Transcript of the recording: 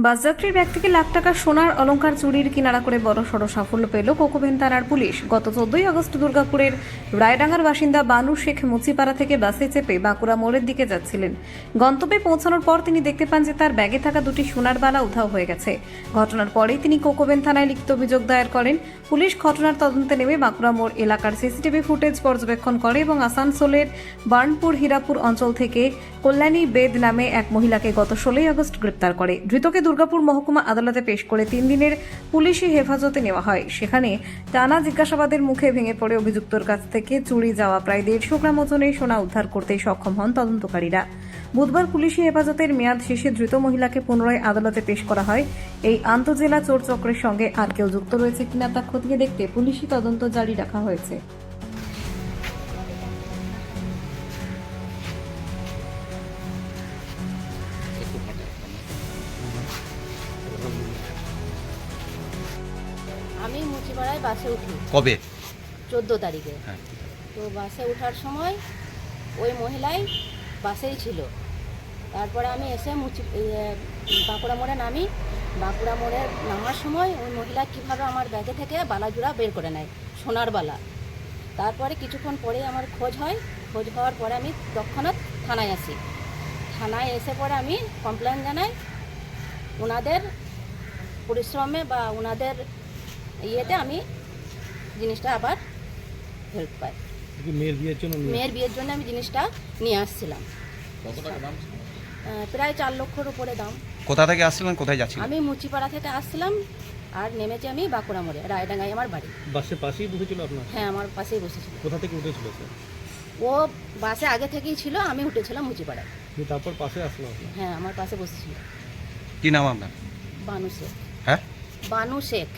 বাসযাত্রীর bag থেকে লাখ টাকার সোনার অলংকার চুরির কিনারা করে বড়সড় সাফল্য পেল কোকোভেন থানার পুলিশ। গত 14ই আগস্ট দুর্গাপুরের রায়ডাঙ্গার বাসিন্দা বানু শেখ মুচিপাড়া থেকে বাসে চেপে বাঁকুড়া মোড়ের দিকে যাচ্ছিলেন। গন্তব্যে পৌঁছানোর পর তিনি দেখতে পান যে তার ব্যাগে থাকা দুটি সোনার বালা উধাও হয়ে গেছে। ঘটনার পরেই তিনি কোকোভেন থানায় লিখিত অভিযোগ দায়ের করেন। পুলিশ ঘটনার তদন্তে নেমে বাঁকুড়া মোড় এলাকার সিসিটিভি ফুটেজ পর্যবেক্ষণ করে এবং আসানসোলের বার্নপুর হীরাপুর অঞ্চল থেকে কল্যাণী বেদ নামে এক মহিলাকে গত 16ই আগস্ট গ্রেপ্তার করে। ধৃতকে দুর্গাপুর মহকুমা আদালতে পেশ করে 3 দিনের পুলিশি হেফাজতে নেওয়া হয়। সেখানে টানা জিজ্ঞাসাবাদের মুখে ভেঙে পড়ে অভিযুক্তর কাছ থেকে চুরি যাওয়া প্রায় 150 গ্রাম ওজনের সোনা উদ্ধার করতে সক্ষম হন তদন্তকারীরা। বুধবার পুলিশি হেফাজতের মেয়াদ শেষে ধৃত মহিলাকে পুনরায় আদালতে পেশ করা হয়। এই আন্তঃজেলা চোর চক্রের সঙ্গে আর কেউ যুক্ত রয়েছে কিনা তা খতিয়ে দেখতে পুলিশি তদন্ত জারি রাখা হয়েছে। আমি মুচিপাড়ায় বাসে উঠি কবে? 14 তারিখে। হ্যাঁ। তো বাসে ওঠার সময় ওই মহিলাই বাসেই ছিল। তারপরে আমি এসে বাঁকুড়া মোড়ে নামি। বাঁকুড়া মোড়ে নামার সময় ওই মহিলা কীভাবে আমার ব্যাগে থেকে বালাজোড়া বের করে নেয়, সোনার বালা। তারপরে কিছুক্ষণ পরেই আমার খোঁজ হয়। খোঁজ হওয়ার পরে আমি তৎক্ষণাৎ থানায় আসি। থানায় এসে পরে আমি কমপ্লেন জানাই। ওনাদের পরিশ্রমে বা ওনাদের ইয়েতে আমি জিনিসটা আবার হেল্প পাই। মেয়ের বিয়ের জন্য আমি জিনিসটা নিয়ে আসছিলাম। প্রায় 4 লক্ষর উপরে দাম। কোথা থেকে আসছিলেন, কোথায় যাচ্ছিলেন? আমি মুচিপাড়া থেকে আসছিলাম আর নেমেছি আমি বাঁকুড়া মোড়ে, রায়ডাঙ্গায় আমার বাড়ি। বাসের পাশেই বসেছিল আপনার? হ্যাঁ, আমার পাশেই বসেছিল। কোথা থেকে উঠেছিল স্যার? ও বাসে আগে থেকেই ছিল, আমি উঠেছিলাম মুচিপাড়ায়। তারপর পাশে আসলো আপনার? হ্যাঁ, আমার পাশে বসেছিল। কি নাম আপনার? বানু শেখ। হ্যাঁ, বানু শেখ।